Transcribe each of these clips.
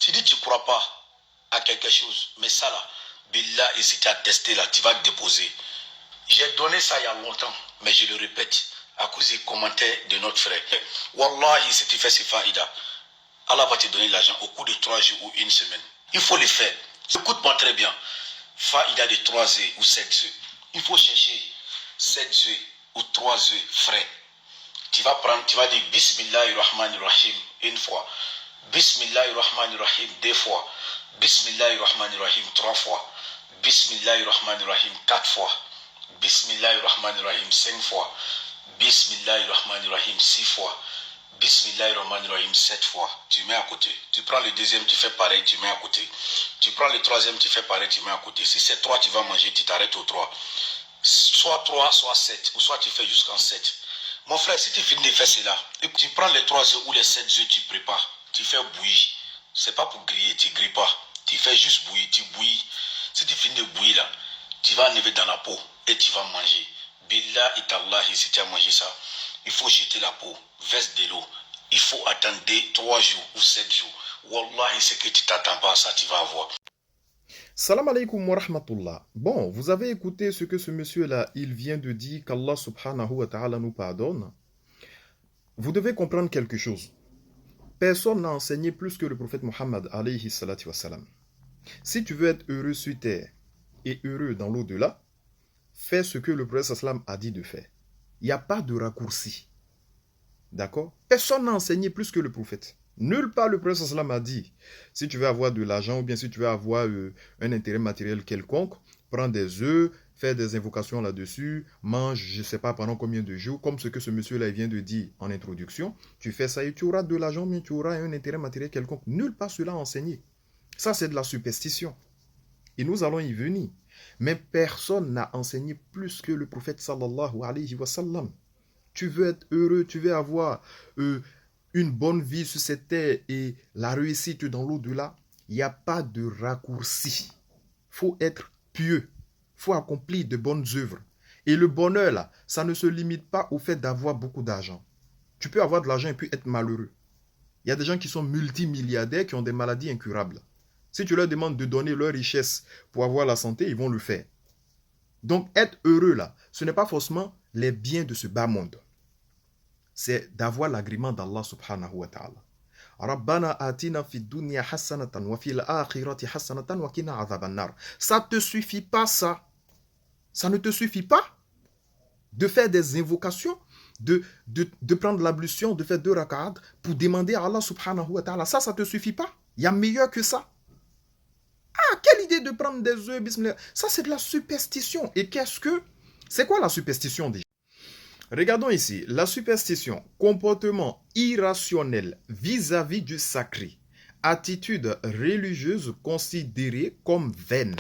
Tu dis que tu ne crois pas à quelque chose, mais ça là, Billah, et si tu as testé là, tu vas te déposer. J'ai donné ça il y a longtemps, mais je le répète, à cause des commentaires de notre frère. Wallahi, si tu fais ces faïda, Allah va te donner l'argent au cours de 3 jours ou une semaine. Il faut le faire. Écoute-moi très bien. Faïda de 3 œufs ou 7 œufs. Il faut chercher 7 œufs ou 3 œufs frais. Tu vas prendre, tu vas dire Bismillahirrahmanirrahim une fois. Bismillahirrahmanirrahim 2 fois. Bismillahirrahmanirrahim 3 fois. Bismillahirrahmanirrahim 4 fois. Bismillahirrahmanirrahim 5 fois. Bismillahirrahmanirrahim 6 fois. Bismillahirrahmanirrahim 7 fois. Tu mets à côté. Tu prends le deuxième, tu fais pareil, tu mets à côté. Tu prends le troisième, tu fais pareil, tu mets à côté. Si c'est 3, tu vas manger, tu t'arrêtes au 3. Soit 3, soit 7. Ou soit tu fais jusqu'en 7. Mon frère, si tu finis de faire cela, tu prends les 3 œufs ou les 7 œufs, tu prépares. Tu fais bouillir. C'est pas pour griller, tu grilles pas. Tu fais juste bouillir, tu bouillis. Si tu finis de bouillir là, tu vas enlever dans la peau et tu vas manger. Billah et Allah, si tu as mangé ça, il faut jeter la peau, verse de l'eau. Il faut attendre 3 jours ou 7 jours. Wallahi, c'est que tu t'attends pas à ça, tu vas avoir. Salam alaikum wa rahmatullah. Bon, vous avez écouté ce que ce monsieur-là, il vient de dire qu'Allah subhanahu wa ta'ala nous pardonne. Vous devez comprendre quelque chose. Personne n'a enseigné plus que le prophète Muhammad alayhi salatu wassalam. Si tu veux être heureux sur terre et heureux dans l'au-delà, fais ce que le prophète sallam a dit de faire. Il n'y a pas de raccourci. D'accord? Personne n'a enseigné plus que le prophète. Nulle part le prophète sallam a dit, si tu veux avoir de l'argent ou bien si tu veux avoir un intérêt matériel quelconque, prends des œufs, fais des invocations là-dessus, mange, je ne sais pas pendant combien de jours, comme ce que ce monsieur-là vient de dire en introduction, tu fais ça et tu auras de l'argent, mais tu auras un intérêt matériel quelconque. Nulle part cela a enseigné. Ça, c'est de la superstition. Et nous allons y venir. Mais personne n'a enseigné plus que le prophète sallallahu alayhi wa sallam. Tu veux être heureux, tu veux avoir une bonne vie sur cette terre et la réussite dans l'au-delà, il n'y a pas de raccourci. Il faut être pieux, il faut accomplir de bonnes œuvres. Et le bonheur, là, ça ne se limite pas au fait d'avoir beaucoup d'argent. Tu peux avoir de l'argent et puis être malheureux. Il y a des gens qui sont multimilliardaires qui ont des maladies incurables. Si tu leur demandes de donner leur richesse pour avoir la santé, ils vont le faire. Donc, être heureux, là, ce n'est pas forcément les biens de ce bas monde. C'est d'avoir l'agrément d'Allah subhanahu wa ta'ala. Rabbana atina fid dunya hasanatan wa fil akhirati hasanatan wa qina adhaban nar. Ça te suffit pas ça. Ça ne te suffit pas de faire des invocations, de prendre l'ablution, de faire 2 rak'at pour demander à Allah subhanahu wa ta'ala. Ça te suffit pas. Il y a meilleur que ça. Ah, quelle idée de prendre des œufs, bismillah. Ça, c'est de la superstition. Et c'est quoi la superstition déjà? Regardons ici, la superstition, comportement irrationnel vis-à-vis du sacré, attitude religieuse considérée comme vaine.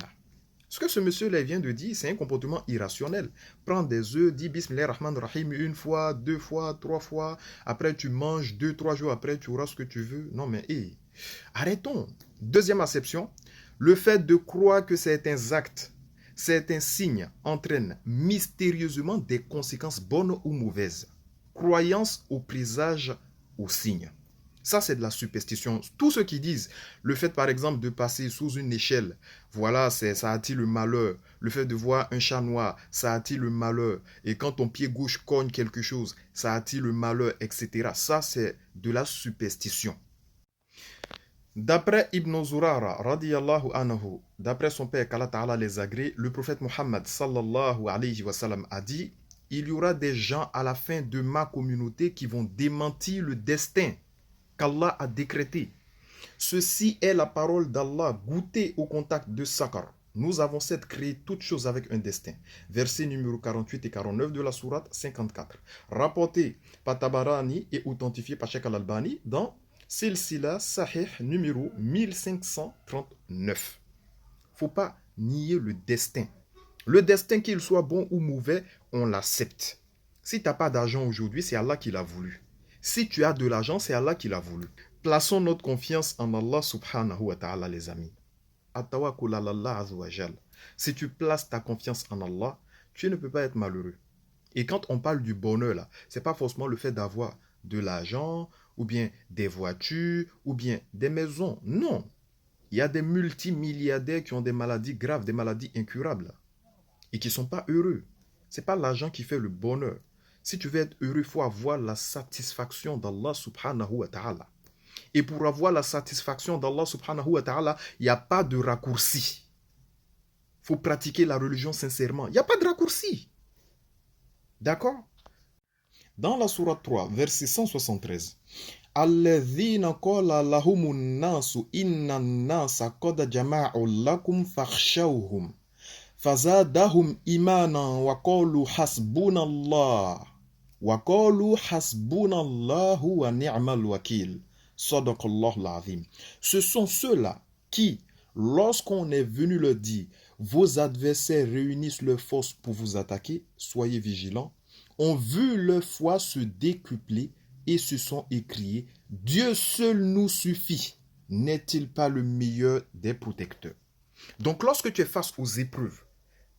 Ce que ce monsieur-là vient de dire, c'est un comportement irrationnel. Prends des œufs, dis Bismillah Rahman Rahim 1 fois, 2 fois, 3 fois, après tu manges 2-3 jours après, tu auras ce que tu veux. Non mais, arrêtons. Deuxième acception, le fait de croire que certains actes, certains signes entraînent mystérieusement des conséquences bonnes ou mauvaises. Croyance au présage, aux signes. Ça, c'est de la superstition. Tous ceux qui disent le fait, par exemple, de passer sous une échelle, voilà, ça attire le malheur. Le fait de voir un chat noir, ça attire le malheur. Et quand ton pied gauche cogne quelque chose, ça attire le malheur, etc. Ça, c'est de la superstition. D'après Ibn Zurara, radiyallahu anhu, d'après son père, qu'Allah Ta'ala les agrée, le prophète Muhammad sallallahu alayhi wa sallam a dit, il y aura des gens à la fin de ma communauté qui vont démentir le destin qu'Allah a décrété. Ceci est la parole d'Allah, goûtez au contact de Sakar. Nous avons certes créé toutes choses avec un destin. Verset numéro 48 et 49 de la sourate 54. Rapporté par Tabarani et authentifié par Sheikh Al-Albani dans Silsila Sahih numéro 1539. Faut pas nier le destin. Le destin, qu'il soit bon ou mauvais, on l'accepte. Si tu n'as pas d'argent aujourd'hui, c'est Allah qui l'a voulu. Si tu as de l'argent, c'est Allah qui l'a voulu. Plaçons notre confiance en Allah subhanahu wa ta'ala, les amis. At-tawakkul ala Allah azza wa jal. Si tu places ta confiance en Allah, tu ne peux pas être malheureux. Et quand on parle du bonheur, là, c'est pas forcément le fait d'avoir de l'argent, ou bien des voitures, ou bien des maisons. Non. Il y a des multimilliardaires qui ont des maladies graves, des maladies incurables et qui ne sont pas heureux. Ce n'est pas l'argent qui fait le bonheur. Si tu veux être heureux, il faut avoir la satisfaction d'Allah subhanahu wa ta'ala. Et pour avoir la satisfaction d'Allah subhanahu wa ta'ala, il n'y a pas de raccourci. Il faut pratiquer la religion sincèrement. Il n'y a pas de raccourci. D'accord? Dans la sourate 3, verset 173, الذين قال لهم الناس إن الناس قد جمعوا لكم فاخشوهم فزادهم إيمانا وقالوا حسبنا الله ونعم الوكيل صدق الله العظيم. Ce sont ceux-là qui, lorsqu'on est venu leur dire, vos adversaires réunissent leurs forces pour vous attaquer, soyez vigilants, ont vu leur foi se décupler et se sont écriés, Dieu seul nous suffit, n'est-il pas le meilleur des protecteurs? Donc lorsque tu es face aux épreuves,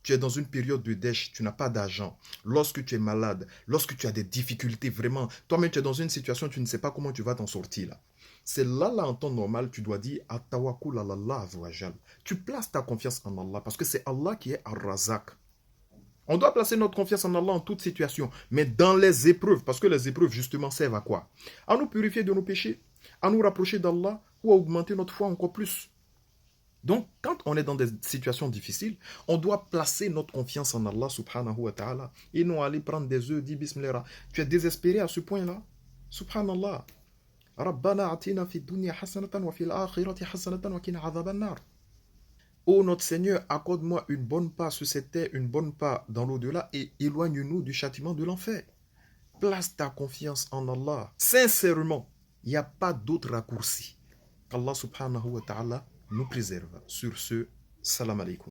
tu es dans une période de dèche, tu n'as pas d'argent, lorsque tu es malade, lorsque tu as des difficultés vraiment, toi-même tu es dans une situation, tu ne sais pas comment tu vas t'en sortir là. C'est là, en temps normal, tu dois dire At-tawakkul ala Allah azza wa jal. Tu places ta confiance en Allah parce que c'est Allah qui est Ar-Razak. On doit placer notre confiance en Allah en toute situation, mais dans les épreuves, parce que les épreuves justement servent à quoi? À nous purifier de nos péchés, à nous rapprocher d'Allah ou à augmenter notre foi encore plus. Donc, quand on est dans des situations difficiles, on doit placer notre confiance en Allah subhanahu wa ta'ala et non aller prendre des œufs, dire bismillah. Tu es désespéré à ce point-là? Subhanallah. Rabbana atina fi dunya hasanatan wa fil akhirati hasanatan wa qina adhaban nar. Ô notre Seigneur, accorde-moi une bonne part sur cette terre, une bonne part dans l'au-delà et éloigne-nous du châtiment de l'enfer. Place ta confiance en Allah. Sincèrement, il n'y a pas d'autre raccourci. Qu'Allah subhanahu wa ta'ala nous préserve. Sur ce, salam alaikum.